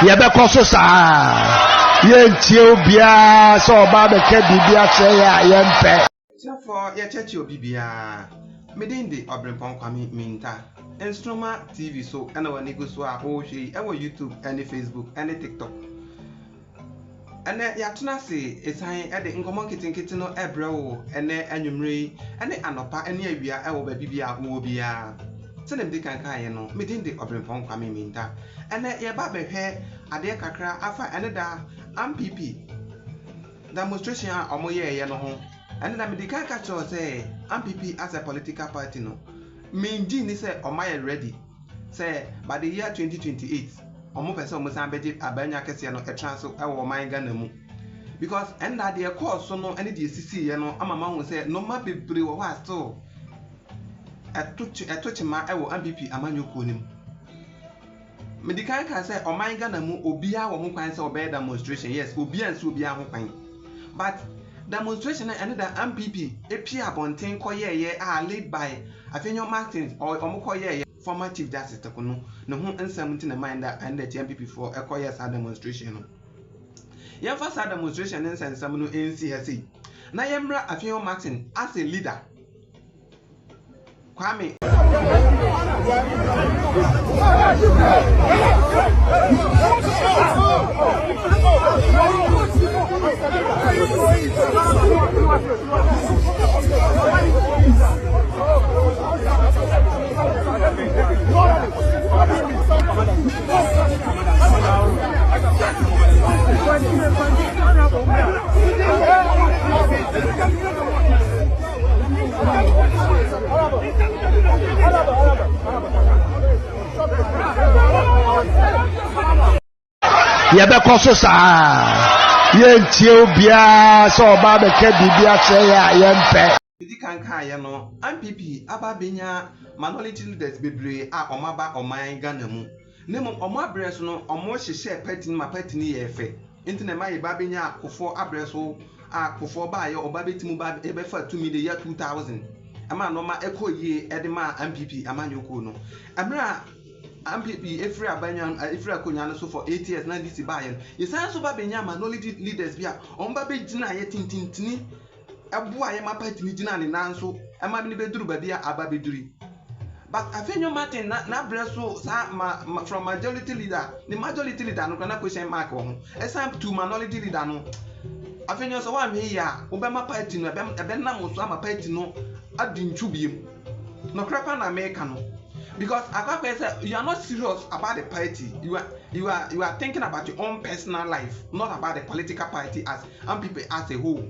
yɛbɛkɔ so saa yɛntie obiara sɛ ɔba bɛka biribi akyerɛ yɛ a yɛmpɛ tiafo yɛkyɛkyɛ obi biara meden de Obrenpɔn Kwame Minta Instruma TV so ɛna wɔ nigo so a wɔhwɛ ɛwɔ YouTube ɛne Facebook ɛne TikTok ɛnɛ yɛatena se ɛsan ɛde nkɔmmɔ nketenkete no ɛbrɛ wo ɛnɛ anwummere ɛne anɔpa ɛne awia ɛwɔ baabi bia wɔ biara sɛnɛ mede kankaeɛ no meden de Obrenpɔn Kwame Minta ɛnɛ yɛba bɛhwɛ adeɛ kakra afa ɛne da MPP demonstration a ɔmo yɛɛyɛ no ho ɛne da mede kanka kyerɛw sɛ MPP as a political party no mengi ni sɛ ɔma yɛ ready sɛ by the year 2028 ɔmo pɛ sɛ ɔmo san bɛgye abanya kɛseɛ no ɛtra so ɛwɔ ɔman Ghana mu because ɛnna deɛ kɔɔ so no ɛne deɛ sisiiɛ no ama ma ho sɛ nɔma bebree wɔ hɔ a still ɛto kyema ɛwɔ MPP amanyɔkuo no mu mede kanka sɛ ɔman Ghana mu obiara wɔ ho kwan sɛ ɔbɛyɛ demonstration yes obiara nso obiara ho kwan but demonstration and the MPP epia abonten koyeye a led by Afenyo Martins or omokoyeye former chief justice takono ne ho nsam nti na mind and the MPP for ekoye sa demonstration no yemfa sa demonstration nsensam no NCSA na yemra Afenyo Martin as a leader Kwame yɛbɛkɔ so saa yɛntie obiara sɛ ɔba bɛka biribi akyerɛ yɛ a yɛmpɛ mede kankaeɛ no MPP aba benya minority leaders bebree a ɔmaba ɔman Ghana mu ne mo ɔmo abrɛ so no ɔmo hyehyɛ party no ma party no yɛ fɛ nti na ma yɛ ba benya akofo abrɛ so akofo ba yɛ ɔba betimu ba ɛbɛfa 2 million year 2000 ama no ma ɛkɔ yie ɛde ma MPP amanyɔkuo no amra MPP efiri abanya efiri akonya no so for 8 years na this ba yɛ yɛsan so ba benya minority leaders bi a ɔmo ba begyina yɛ tintintini ɛboa yɛ ma party ni gyina ne nan so ɛma bi ne beduru ba bi a aba beduri but Afenyo Martin na brɛ so sa from majority leader the majority leader no kana question mark wɔ ho ɛsan to minority leader no Afenyo so wa me ya obɛma party no ɛbɛnam so ama party no adi ntwu biem no krapa na America no because akwa say you are not serious about the party you are thinking about your own personal life not about the political party as and people as a whole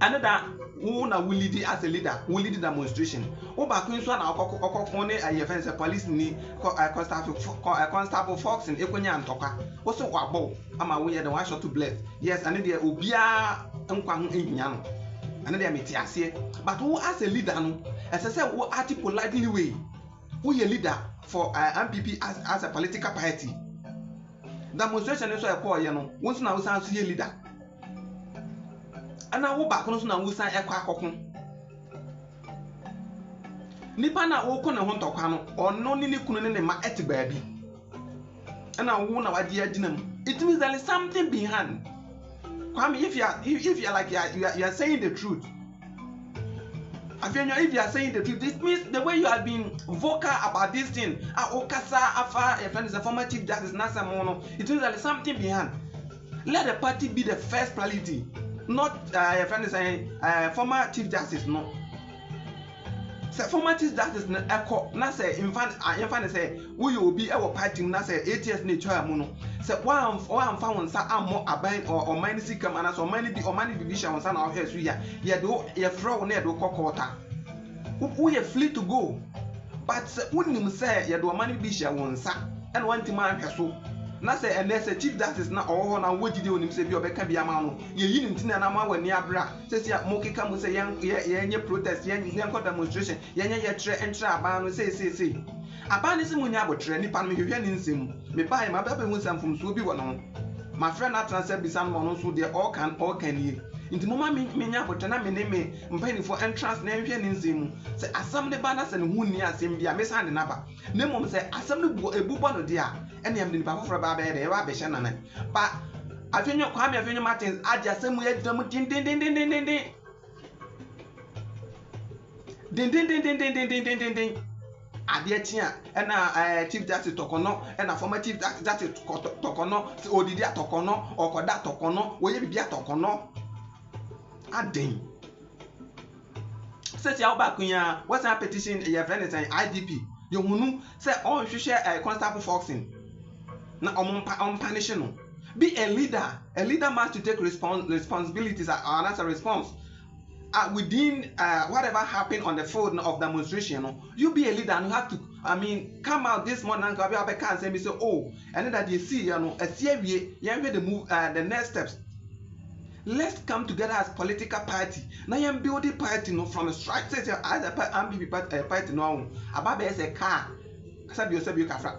another who na will lead as a leader will lead the demonstration o ba kun so na okokon ne ayefense police ni constable Fox in ekonya antoka wo so kwabo ama wo ye the one shot to bless yes and there obia nkwa ho ehia no and there meti ase but who as a leader no say wo articulately way who ye leader for MPP as a political party demonstration so e call ye no wo so na wo san so ye leader ana wo ba kono so na wo san ekwa akoko nipa na wo ko ne ho ntokwa no ono ni ne kunu ne ma ete baabi ana wo na wadi aginam it means there is something behind Kwame if you are like you are saying the truth if you are saying the truth this means the way you have been vocal about this thing okasa afa your friend is a former chief justice Nasa Mono it means there is something behind let the party be the first priority not your friend is saying former chief justice no say former chief justice no echo na say infan say we will be our party na say 8 years na twa mu no say one fa won sa ammo aban or man sika mana so man bi o man bi sha won sa na ohwe so ya ye do ye fro na ye do kokota who ye free to go but unim say ye do man bi sha won sa and one ti man hwe so na say and say chief justice na oho na wogide onim say bi obeka bi ama no ye yi ntina na ma wani abra say mo keka mo say ye protest ye demonstration ye tre entra aba no say aba ne se munya abotre nipa no hwehwe ne nsem me ba ye ma ba hu nsam fom so bi wo no my friend na transfer bi san mo no so de all can ye nti moma menya botana me ne me mpanifo entrance na nhwe ne nzemu se asam ne ba na se ne hu ni asem bia me san de naba ne mom se asam ne ebubo no de a ene am de nipa foforo ba be de e ba be hye nana ba afenyo Kwame Afenyo Martins aja asem ya dam din ade tia ena Chief Justice Tokono ena former Chief Justice Tokono odidi atokono okoda tokono woye bibia tokono aden se tia oba kunya what's a petition your friend is an IDP you hunu se on hwehwe constable foxing na on punish no be a leader must to take responsibilities and as a response within whatever happened on the field of demonstration. You be a leader and you have to come out this morning and say oh and that you see the move the next steps. Let's come together as political party. Now you build the party from a strike. Say as a party no about a car. Said yourself you can from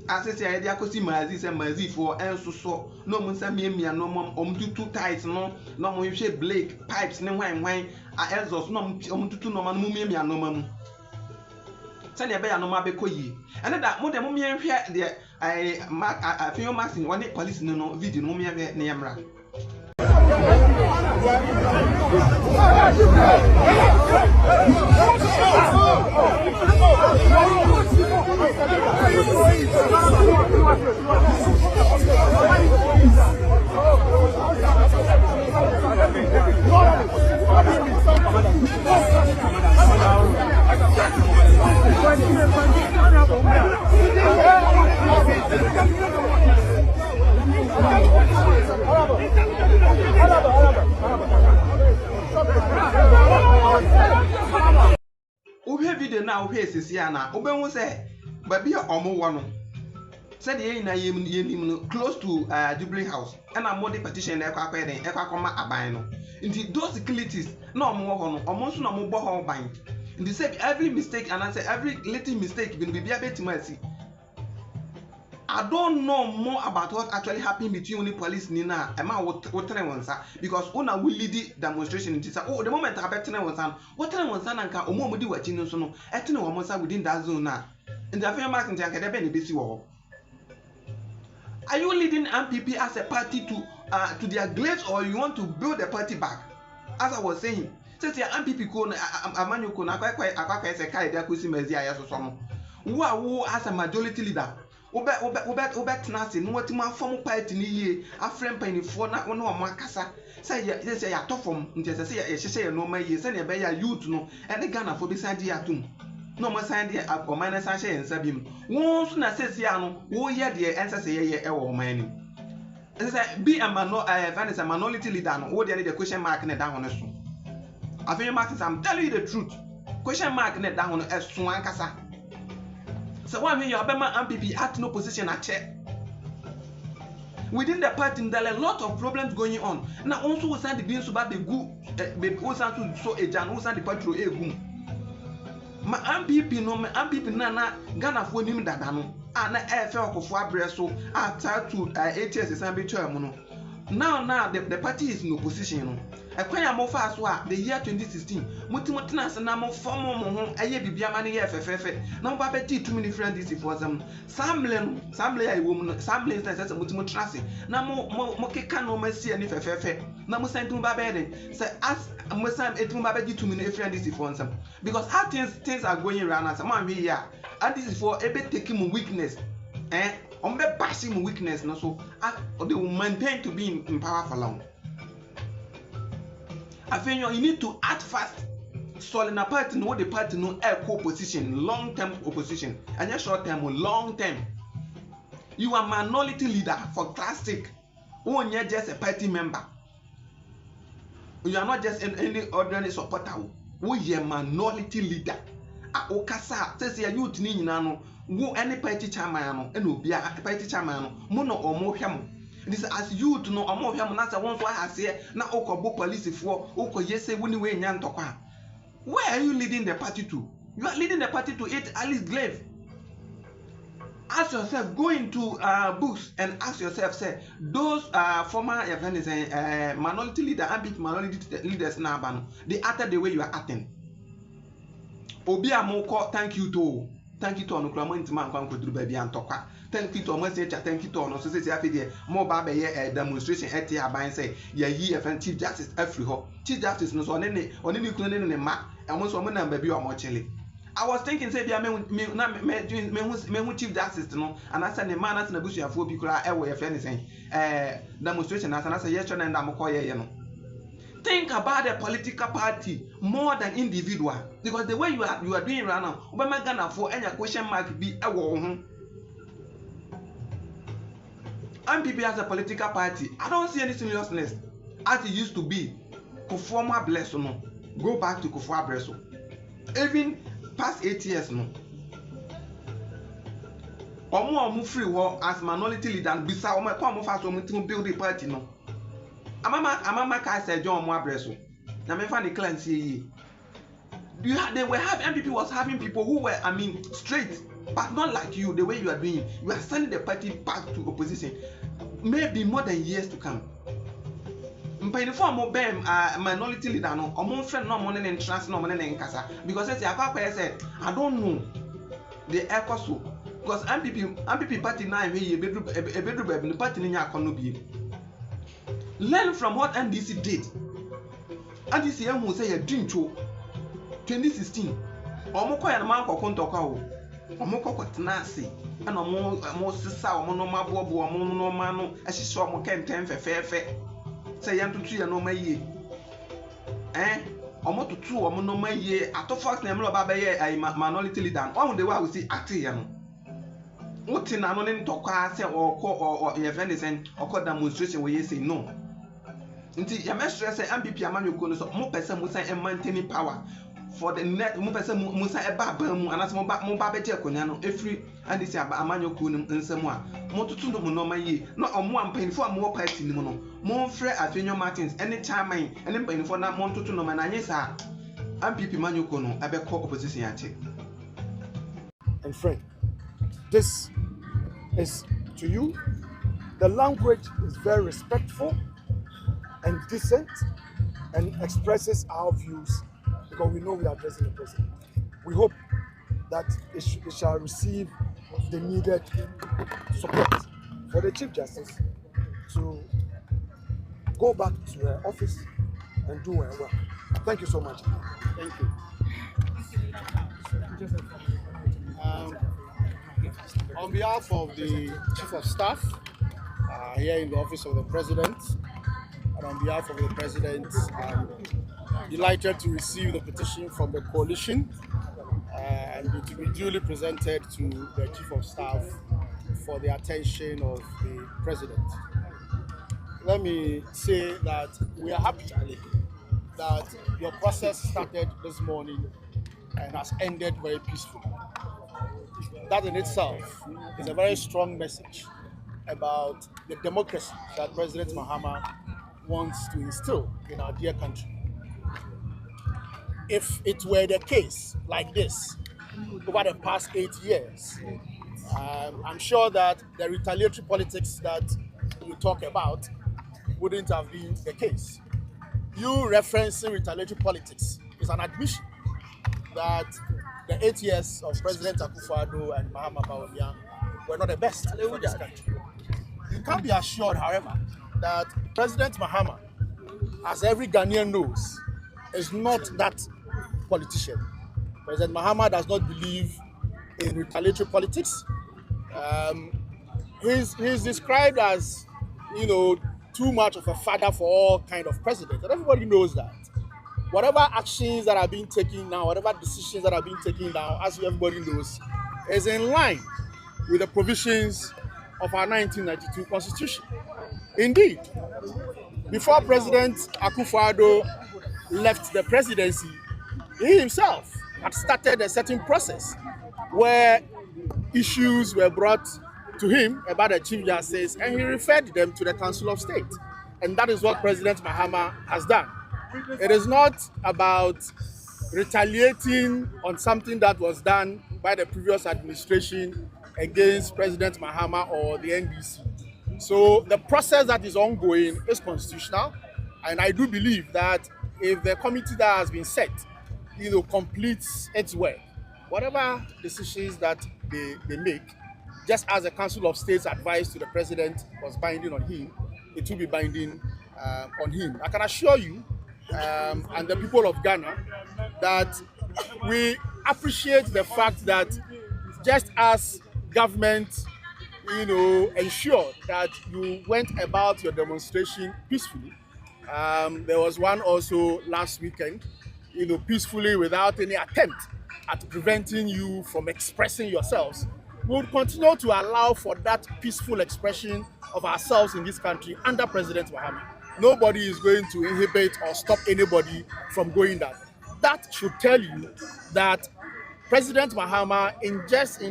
as I idea ko si mazi se mazi for enso so no mo nsa miamia no mo tutu tight no mo hwe blake pipes ne hwan exhaust no mo tutu no mo miamia no ma mu sane be ya no ma be koyi ene da mo de mo mien hwe de Afenyo Martin woni police no video no mo mien hwe ne yamra Uhe video na uhe sisi ana obenwu se baby omo wo no said ye na yenim no close to Jubilee House and am the petition na ekwa den ekwa koma aban no nti those securities na omo wo no omo so na omo bo ho ban nti say every mistake and I say every little mistake bin bibia betima asi. I don't know more about what actually happened between the police Nina and my what because una will lead the demonstration into oh the moment I bet what and can omodi watching so no etino womonsa within that zone now. In the Afenyo Martins academy in BC war. Are you leading MPP as a party to their glades or you want to build the party back? As I was saying, since your MPP ko amanyo ko na akwa se kai da kosi mazi aya so no. Wo as a majority leader Obet Nasi, no what my former party ni ye, a friend penny for not one more cassa. Say, yes, I are tough from, just say, no, my years, and a bear youth no, and the gunner for beside the atom. No more sign there up or minus Sasha and Sabim. Once na says Yano, oh, yeah, dear answer say, yeah, or many. As I be a minority leader, or the question mark in the down on us. Afenyo Martins, I'm telling you the truth. Question mark in the down on us, Swan Cassa. So one way you have MPP at no position at check. Within the party, there are a lot of problems going on. Now also we send the beans about the good, we send to so a jan, we send the party a boom. My MPP no, my MPP nana Ghana for him that no. And I felt for Bresso after 8 years assembly term. Now the party is in opposition. I quite more fast the year 2016. Mutimotinas and I'm form a year be a money FFF. Now, Babette too many friends for them. Some woman, some lanes as a Mutimotrasi. Now, Moke no mercy and if FFF. Now, Musan to Babette say, as Musam et Mabadi too many friends for them. Because how things are going around as a man here. And this is for a bit taking weakness. On the passing weakness, no so they will maintain to be in power for long. I think you need to act fast. So in a party, no the party no co-opposition, long-term opposition, and your short-term or long-term. You are minority leader for classic. Or you're just a party member. You are not just any ordinary supporter. We are minority leader. Okasa says your youth ni no. Wo any party chairman and will be a party chairman, mono or more him. This as you to know a more him, not a one for us here, now Oko police for Oko yes, when way Nyantoka. Where are you leading the party to? You are leading the party to eat Alice Glaive. Ask yourself, go into books and ask yourself, say those former minority leader and big minority leaders now, they acted the way you are acting. Obi amoko, thank you to Onukramo Intima and Kudru Baby and Toka. Thank you to Omosecha, thank you to Ono. So say after more baby demonstration at the abine say, ye FN Chief Justice Afriho. Chief Justice no on any cloning in ma, and once woman and baby or more chilly. I was thinking, say, me Chief Justice, no, and I said, the man as in the bush of 4 people are away of anything. Demonstration as I say, yes, and I'm a think about the political party more than individual, because the way you are doing right now, Obama Ghana for any question mark be a war. MPP as a political party, I don't see any seriousness as it used to be. Kufuor Blesso, no, go back to Kufuor Blesso. Even past 8 years, no. Omo free war as minority leader and bisa omo kwa omo fast omo to build the party, no. Amama ka say John Omo Abreso. Na me find the clan say they were having MPP was having people who were straight, but not like you the way you are doing. You are sending the party back to opposition, maybe more than years to come. Minority leader no omo friend no money in trans no money in kasa because say akwa said I don't know the echo so because MPP party na we bedru baby the party nya akono bi. Learn from what NDC did. NDC who say a dream cho 2016 omo koya na man kokon tokwa o omo kokotena ase na omo sisa omo no mabobo omo no ma no ahihye omo kenten fefefe say yan tutu ya no maye omo tutu omo no maye atofox na emlo baba ye minority leader one the way we see ate ya no uti na no ne ntokwa say or event is or demonstration we say no nti ya me stress say MPP amanyoko no so mo pese mo say maintaining power for the net mo pese mo say eba ba mu anase mo ba beje akonya no efri and say amanyoko no nsem a mo tutu no mo no maye no omo ampanfo am party ni mo no mo frɛ Afenyo Martins any chairman any mpanfo na mo tutu no ma na nyesa MPP manyoko no abekɔ opposition ache. And friend, this is to you. The language is very respectful and decent and expresses our views because we know we are addressing the president. We hope that it shall receive the needed support for the Chief Justice to go back to her office and do her work. Thank you so much. Thank you. On behalf of the Chief of Staff here in the office of the President, and on behalf of the President, I'm delighted to receive the petition from the coalition and it will be duly presented to the Chief of Staff for the attention of the President. Let me say that we are happy that your process started this morning and has ended very peacefully. That in itself is a very strong message about the democracy that President Mahama wants to instill in our dear country. If it were the case like this over the past 8 years, I'm sure that the retaliatory politics that you talk about wouldn't have been the case. You referencing retaliatory politics is an admission that the 8 years of President Akufo-Addo and Mahama Bawumia were not the best for this country. You can be assured, however, that President Mahama, as every Ghanaian knows, is not that politician. President Mahama does not believe in retaliatory politics. He's described as, too much of a father for all kind of president, and everybody knows that. Whatever actions that are being taken now, whatever decisions that are being taken now, as everybody knows, is in line with the provisions of our 1992 Constitution. Indeed, before President Akufo-Addo left the presidency, he himself had started a certain process where issues were brought to him about the Chief Justice and he referred them to the Council of State. And that is what President Mahama has done. It is not about retaliating on something that was done by the previous administration against President Mahama or the NDC. So the process that is ongoing is constitutional, and I do believe that if the committee that has been set, completes its work, whatever decisions that they make, just as the Council of State's advice to the president was binding on him, it will be binding on him. I can assure you and the people of Ghana that we appreciate the fact that just as government, ensured that you went about your demonstration peacefully, there was one also last weekend, peacefully without any attempt at preventing you from expressing yourselves. We will continue to allow for that peaceful expression of ourselves in this country under President Mahama. Nobody is going to inhibit or stop anybody from going that. That should tell you that President Mahama, in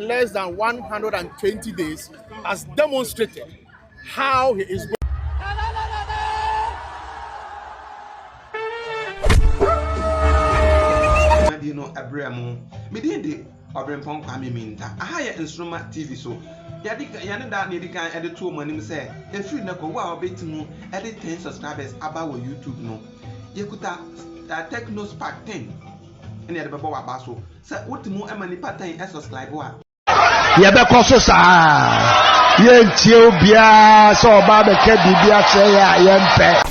less than 120 days, has demonstrated how he is going. Obrempon kwame minta aha instrument TV so yane da ne dikan edit to manim say efri na ko wa obetimu edit 10 subscribers aba wo YouTube no yekuta Techno Spark 10 ene de bebo wa ba so say wotimu emani pattern e subscribe wa ye be ko so sa ye ntie obia so oba be ka bibia che ya ye mpe